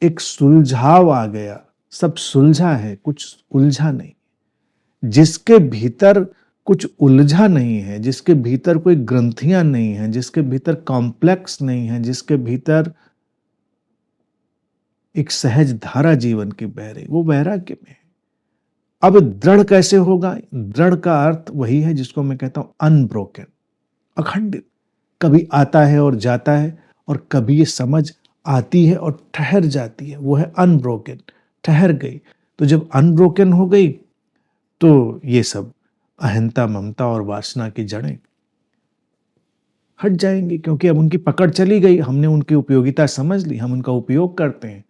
एक सुलझाव आ गया, सब सुलझा है, कुछ उलझा नहीं। जिसके भीतर कुछ उलझा नहीं है, जिसके भीतर कोई ग्रंथियां नहीं है, जिसके भीतर कॉम्प्लेक्स नहीं है, जिसके भीतर एक सहज धारा जीवन की बह रही, वो वैराग्य में है। अब दृढ़ कैसे होगा? दृढ़ का अर्थ वही है जिसको मैं कहता हूं अनब्रोकन, अखंडित। कभी आता है और जाता है, और कभी ये समझ आती है और ठहर जाती है, वो है अनब्रोकन, ठहर गई। तो जब अनब्रोकन हो गई तो ये सब अहंता, ममता और वासना की जड़ें हट जाएंगी, क्योंकि अब उनकी पकड़ चली गई, हमने उनकी उपयोगिता समझ ली, हम उनका उपयोग करते हैं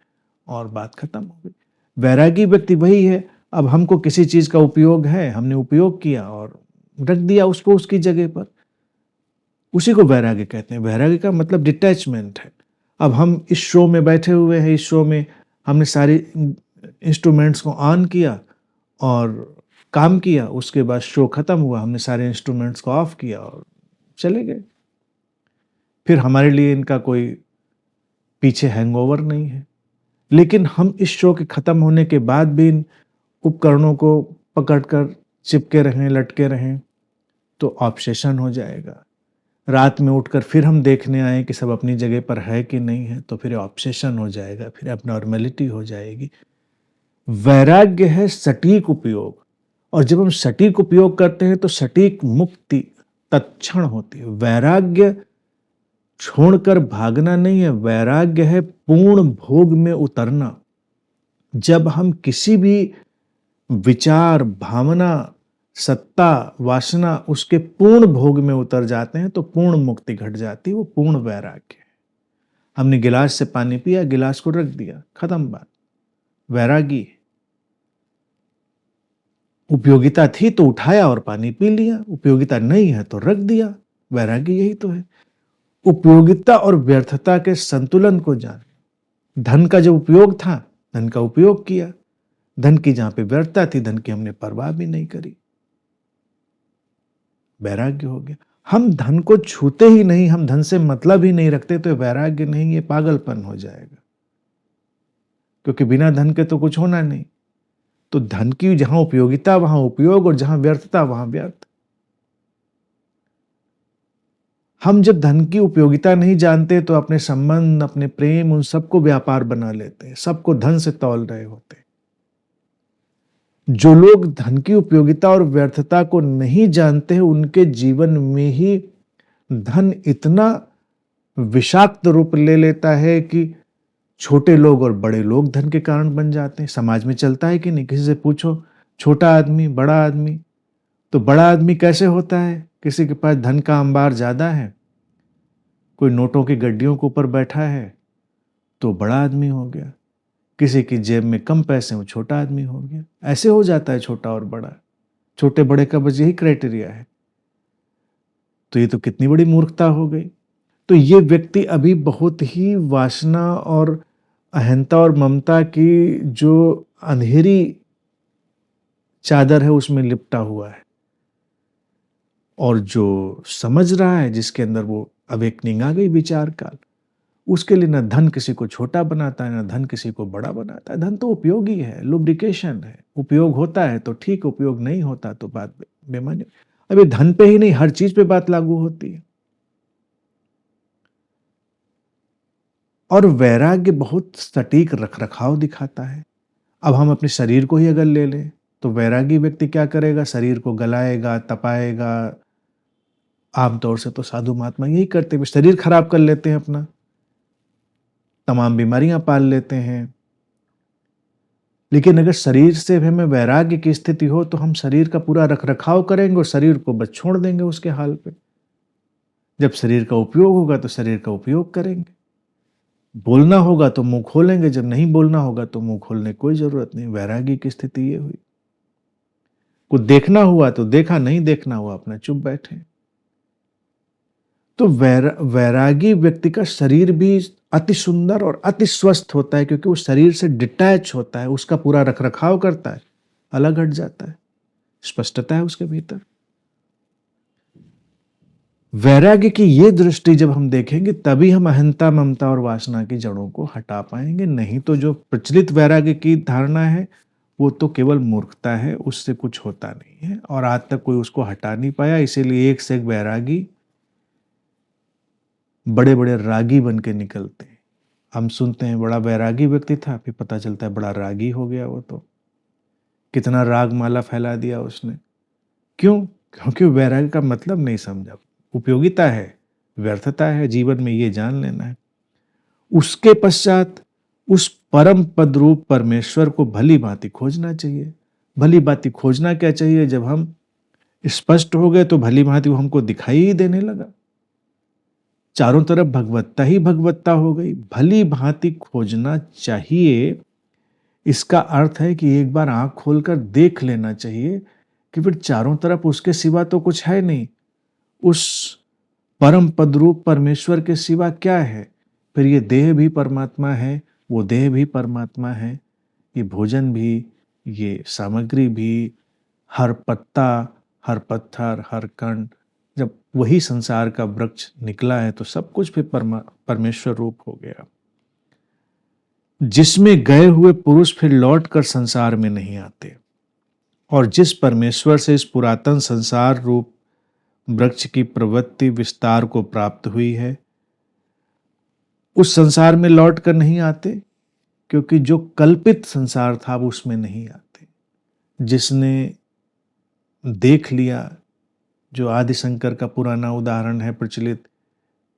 और बात खत्म हो गई। वैरागी व्यक्ति वही है, अब हमको किसी चीज का उपयोग है, हमने उपयोग किया और रख दिया उसको उसकी जगह पर, उसी को वैराग्य कहते हैं। वैराग्य का मतलब डिटैचमेंट है। अब हम इस शो में बैठे हुए हैं, इस शो में हमने सारे इंस्ट्रूमेंट्स को ऑन किया और काम किया, उसके बाद शो खत्म हुआ, हमने सारे इंस्ट्रूमेंट्स को ऑफ किया और चले गए। फिर हमारे लिए इनका कोई पीछे हैंगओवर नहीं है। लेकिन हम इस शो के खत्म होने के बाद भी इन उपकरणों को पकड़कर चिपके रहें, लटके रहें, तो ऑब्सेशन हो जाएगा। रात में उठकर फिर हम देखने आए कि सब अपनी जगह पर है कि नहीं है, तो फिर ऑब्सेशन हो जाएगा, फिर एबनॉर्मेलिटी हो जाएगी। वैराग्य है सटीक उपयोग, और जब हम सटीक उपयोग करते हैं तो सटीक मुक्ति तत्क्षण होती है। वैराग्य छोड़कर भागना नहीं है, वैराग्य है पूर्ण भोग में उतरना। जब हम किसी भी विचार, भावना, सत्ता, वासना, उसके पूर्ण भोग में उतर जाते हैं तो पूर्ण मुक्ति घट जाती है, वो पूर्ण वैराग्य है। हमने गिलास से पानी पिया, गिलास को रख दिया, खत्म बात, वैरागी। उपयोगिता थी तो उठाया और पानी पी लिया, उपयोगिता नहीं है तो रख दिया, वैरागी यही तो है। उपयोगिता और व्यर्थता के संतुलन को जान। धन का जो उपयोग था, धन का उपयोग किया, धन की जहां पे व्यर्थता थी, धन की हमने परवाह भी नहीं करी, वैराग्य हो गया। हम धन को छूते ही नहीं, हम धन से मतलब ही नहीं रखते, तो वैराग्य नहीं, ये पागलपन हो जाएगा, क्योंकि बिना धन के तो कुछ होना नहीं। तो धन की जहां उपयोगिता वहां उपयोग, और जहां व्यर्थता वहां व्यर्थ। हम जब धन की उपयोगिता नहीं जानते तो अपने संबंध, अपने प्रेम, उन सबको व्यापार बना लेते हैं, सबको धन से तौल रहे होते हैं। जो लोग धन की उपयोगिता और व्यर्थता को नहीं जानते हैं, उनके जीवन में ही धन इतना विषाक्त रूप ले लेता है कि छोटे लोग और बड़े लोग धन के कारण बन जाते हैं। समाज में चलता है कि नहीं? किसी से पूछो, छोटा आदमी, बड़ा आदमी, तो बड़ा आदमी कैसे होता है? किसी के पास धन का अंबार ज्यादा है, कोई नोटों की गड्डियों के ऊपर बैठा है तो बड़ा आदमी हो गया, किसी की जेब में कम पैसे, वो छोटा आदमी हो गया। ऐसे हो जाता है छोटा और बड़ा, छोटे बड़े का बस यही क्राइटेरिया है। तो ये तो कितनी बड़ी मूर्खता हो गई। तो ये व्यक्ति अभी बहुत ही वासना और अहंता और ममता की जो अंधेरी चादर है उसमें लिपटा हुआ है, और जो समझ रहा है, जिसके अंदर वो अवेकनिंग आ गई, विचार काल, उसके लिए न धन किसी को छोटा बनाता है, न धन किसी को बड़ा बनाता है। धन तो उपयोगी है, लुब्रिकेशन है, उपयोग होता है तो ठीक, उपयोग नहीं होता तो बात बेमानी। अब ये धन पे ही नहीं, हर चीज पे बात लागू होती है। और वैराग्य बहुत सटीक रख रखाव दिखाता है। अब हम अपने शरीर को ही अगर ले लें तो वैरागी व्यक्ति क्या करेगा? शरीर को गलाएगा, तपाएगा। आमतौर से तो साधु महात्मा यही करते हैं, शरीर खराब कर लेते हैं अपना, तमाम बीमारियां पाल लेते हैं। लेकिन अगर शरीर से हमें वैराग्य की स्थिति हो तो हम शरीर का पूरा रख रखाव करेंगे और शरीर को बस छोड़ देंगे उसके हाल पे। जब शरीर का उपयोग होगा तो शरीर का उपयोग करेंगे, बोलना होगा तो मुंह खोलेंगे, जब नहीं बोलना होगा तो मुंह खोलने की कोई जरूरत नहीं। वैरागी की स्थिति ये हुई। कुछ देखना हुआ तो देखा, नहीं देखना हुआ अपना चुप बैठे। तो वैरागी व्यक्ति का शरीर भी अति सुंदर और अति स्वस्थ होता है, क्योंकि वो शरीर से डिटैच होता है, उसका पूरा रखरखाव करता है, अलग हट जाता है, स्पष्टता है उसके भीतर। वैराग्य की ये दृष्टि जब हम देखेंगे तभी हम अहंता, ममता और वासना की जड़ों को हटा पाएंगे। नहीं तो जो प्रचलित वैराग्य की धारणा है वो तो केवल मूर्खता है, उससे कुछ होता नहीं है और आज तक कोई उसको हटा नहीं पाया। इसीलिए एक से एक वैरागी बड़े बड़े रागी बन के निकलते हैं। हम सुनते हैं बड़ा वैरागी व्यक्ति था, फिर पता चलता है बड़ा रागी हो गया। वो तो कितना राग माला फैला दिया उसने। क्यों? क्योंकि वैराग्य का मतलब नहीं समझा। उपयोगिता है, व्यर्थता है जीवन में, ये जान लेना है। उसके पश्चात उस परम पद रूप परमेश्वर को भली भांति खोजना चाहिए। भली भांति खोजना क्या चाहिए? जब हम स्पष्ट हो गए तो भली भांति वो हमको दिखाई ही देने लगा। चारों तरफ भगवत्ता ही भगवत्ता हो गई। भली भांति खोजना चाहिए, इसका अर्थ है कि एक बार आंख खोलकर देख लेना चाहिए कि फिर चारों तरफ उसके सिवा तो कुछ है नहीं। उस परम पदरूप परमेश्वर के सिवा क्या है? फिर ये देह भी परमात्मा है, वो देह भी परमात्मा है, ये भोजन भी, ये सामग्री भी, हर पत्ता, हर पत्थर, हर कण, जब वही संसार का वृक्ष निकला है तो सब कुछ फिर परमेश्वर रूप हो गया। जिसमें गए हुए पुरुष फिर लौट कर संसार में नहीं आते और जिस परमेश्वर से इस पुरातन संसार रूप वृक्ष की प्रवृत्ति विस्तार को प्राप्त हुई है, उस संसार में लौट कर नहीं आते, क्योंकि जो कल्पित संसार था वो उसमें नहीं आते। जिसने देख लिया, जो आदि शंकर का पुराना उदाहरण है प्रचलित,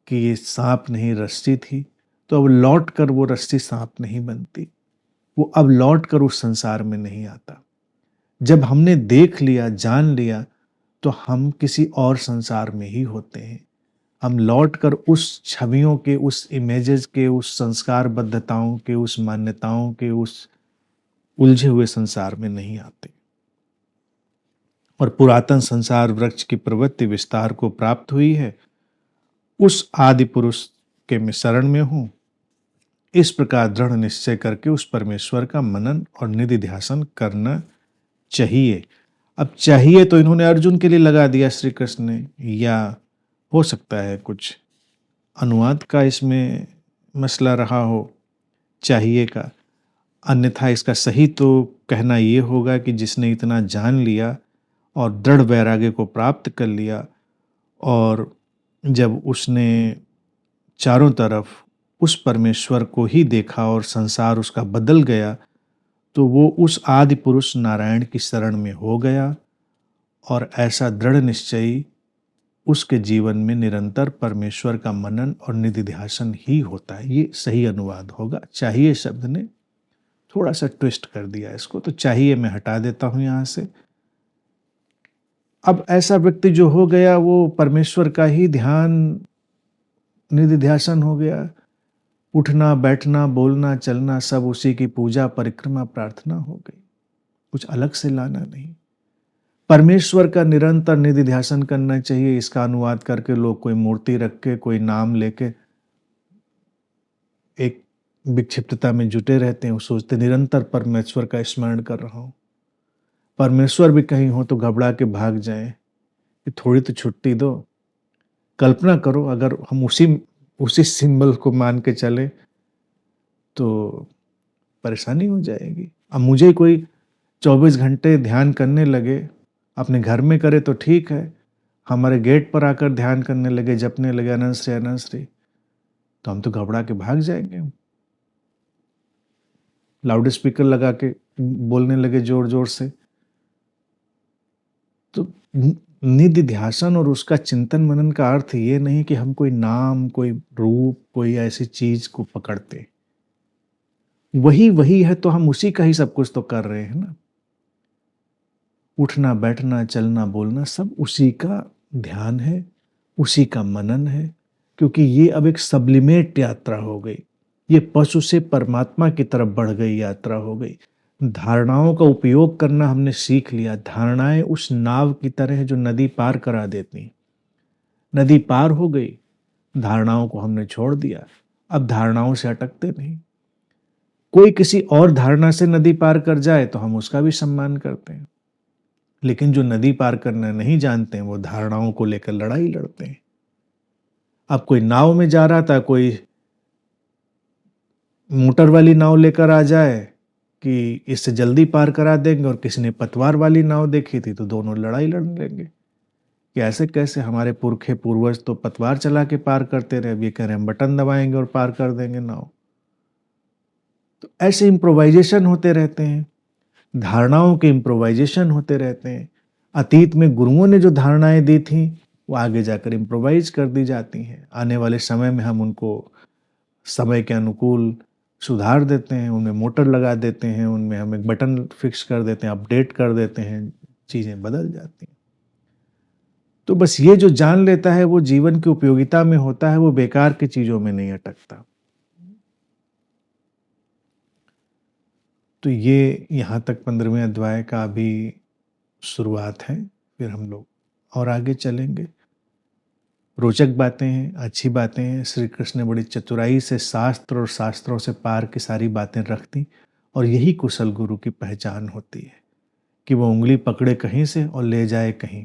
कि ये सांप नहीं रस्सी थी, तो अब लौट कर वो रस्सी सांप नहीं बनती, वो अब लौट कर उस संसार में नहीं आता। जब हमने देख लिया, जान लिया, तो हम किसी और संसार में ही होते हैं। हम लौट कर उस छवियों के, उस इमेजेस के, उस संस्कारबद्धताओं के, उस मान्यताओं के, उस उलझे हुए संसार में नहीं आते। और पुरातन संसार वृक्ष की प्रवृत्ति विस्तार को प्राप्त हुई है, उस आदि पुरुष के मैं शरण में हूं। इस प्रकार दृढ़ निश्चय करके उस परमेश्वर का मनन और निधिध्यासन करना चाहिए। अब चाहिए तो इन्होंने अर्जुन के लिए लगा दिया श्री कृष्ण ने, या हो सकता है कुछ अनुवाद का इसमें मसला रहा हो चाहिए का। अन्यथा इसका सही तो कहना ये होगा कि जिसने इतना जान लिया और दृढ़ वैराग्य को प्राप्त कर लिया, और जब उसने चारों तरफ उस परमेश्वर को ही देखा और संसार उसका बदल गया, तो वो उस आदि पुरुष नारायण की शरण में हो गया। और ऐसा दृढ़ निश्चयी उसके जीवन में निरंतर परमेश्वर का मनन और निधिध्यासन ही होता है। ये सही अनुवाद होगा। चाहिए शब्द ने थोड़ा सा ट्विस्ट कर दिया इसको, तो चाहिए मैं हटा देता हूं यहां से। अब ऐसा व्यक्ति जो हो गया वो परमेश्वर का ही ध्यान, निधिध्यासन हो गया। उठना, बैठना, बोलना, चलना सब उसी की पूजा, परिक्रमा, प्रार्थना हो गई। कुछ अलग से लाना नहीं। परमेश्वर का निरंतर निधिध्यासन करना चाहिए। इसका अनुवाद करके लोग कोई मूर्ति रख के, कोई नाम लेके एक विक्षिप्तता में जुटे रहते हैं। वो सोचते निरंतर परमेश्वर का स्मरण कर रहा हूं। परमेश्वर भी कहीं हो तो घबरा के भाग जाए कि थोड़ी तो छुट्टी दो। कल्पना करो अगर हम उसी सिंबल को मान के चले तो परेशानी हो जाएगी। अब मुझे कोई 24 घंटे ध्यान करने लगे, अपने घर में करे तो ठीक है, हमारे गेट पर आकर ध्यान करने लगे, जपने लगे अनंत श्री अनंत श्री, तो हम तो घबरा के भाग जाएंगे। लाउड स्पीकर लगा के बोलने लगे जोर जोर से। तो निधिध्यासन और उसका चिंतन मनन का अर्थ ये नहीं कि हम कोई नाम, कोई रूप, कोई ऐसी चीज को पकड़ते। वही है तो हम उसी का ही सब कुछ तो कर रहे हैं ना। उठना, बैठना, चलना, बोलना सब उसी का ध्यान है, उसी का मनन है। क्योंकि ये अब एक सब्लिमेट यात्रा हो गई, ये पशु से परमात्मा की तरफ बढ़ गई यात्रा हो गई। धारणाओं का उपयोग करना हमने सीख लिया। धारणाएं उस नाव की तरह है जो नदी पार करा देती। नदी पार हो गई, धारणाओं को हमने छोड़ दिया, अब धारणाओं से अटकते नहीं। कोई किसी और धारणा से नदी पार कर जाए तो हम उसका भी सम्मान करते हैं, लेकिन जो नदी पार करना नहीं जानते हैं वो धारणाओं को लेकर लड़ाई लड़ते हैं। अब कोई नाव में जा रहा था, कोई मोटर वाली नाव लेकर आ जाए कि इससे जल्दी पार करा देंगे, और किसी ने पतवार वाली नाव देखी थी तो दोनों लड़ाई लड़ लेंगे कि ऐसे कैसे, हमारे पुरखे पूर्वज तो पतवार चला के पार करते रहे, अब ये कह रहे हैं हम बटन दबाएंगे और पार कर देंगे नाव। तो ऐसे इम्प्रोवाइजेशन होते रहते हैं, धारणाओं के इम्प्रोवाइजेशन होते रहते हैं। अतीत में गुरुओं ने जो धारणाएं दी थी वो आगे जाकर इम्प्रोवाइज कर दी जाती हैं। आने वाले समय में हम उनको समय के अनुकूल सुधार देते हैं, उनमें मोटर लगा देते हैं, उनमें हम एक बटन फिक्स कर देते हैं, अपडेट कर देते हैं, चीज़ें बदल जाती हैं। तो बस ये जो जान लेता है वो जीवन की उपयोगिता में होता है, वो बेकार की चीज़ों में नहीं अटकता। तो ये यहाँ तक 15वें अध्याय का अभी शुरुआत है, फिर हम लोग और आगे चलेंगे। रोचक बातें हैं, अच्छी बातें हैं। श्री कृष्ण ने बड़ी चतुराई से शास्त्र और शास्त्रों से पार की सारी बातें रख दी, और यही कुशल गुरु की पहचान होती है कि वो उंगली पकड़े कहीं से और ले जाए कहीं।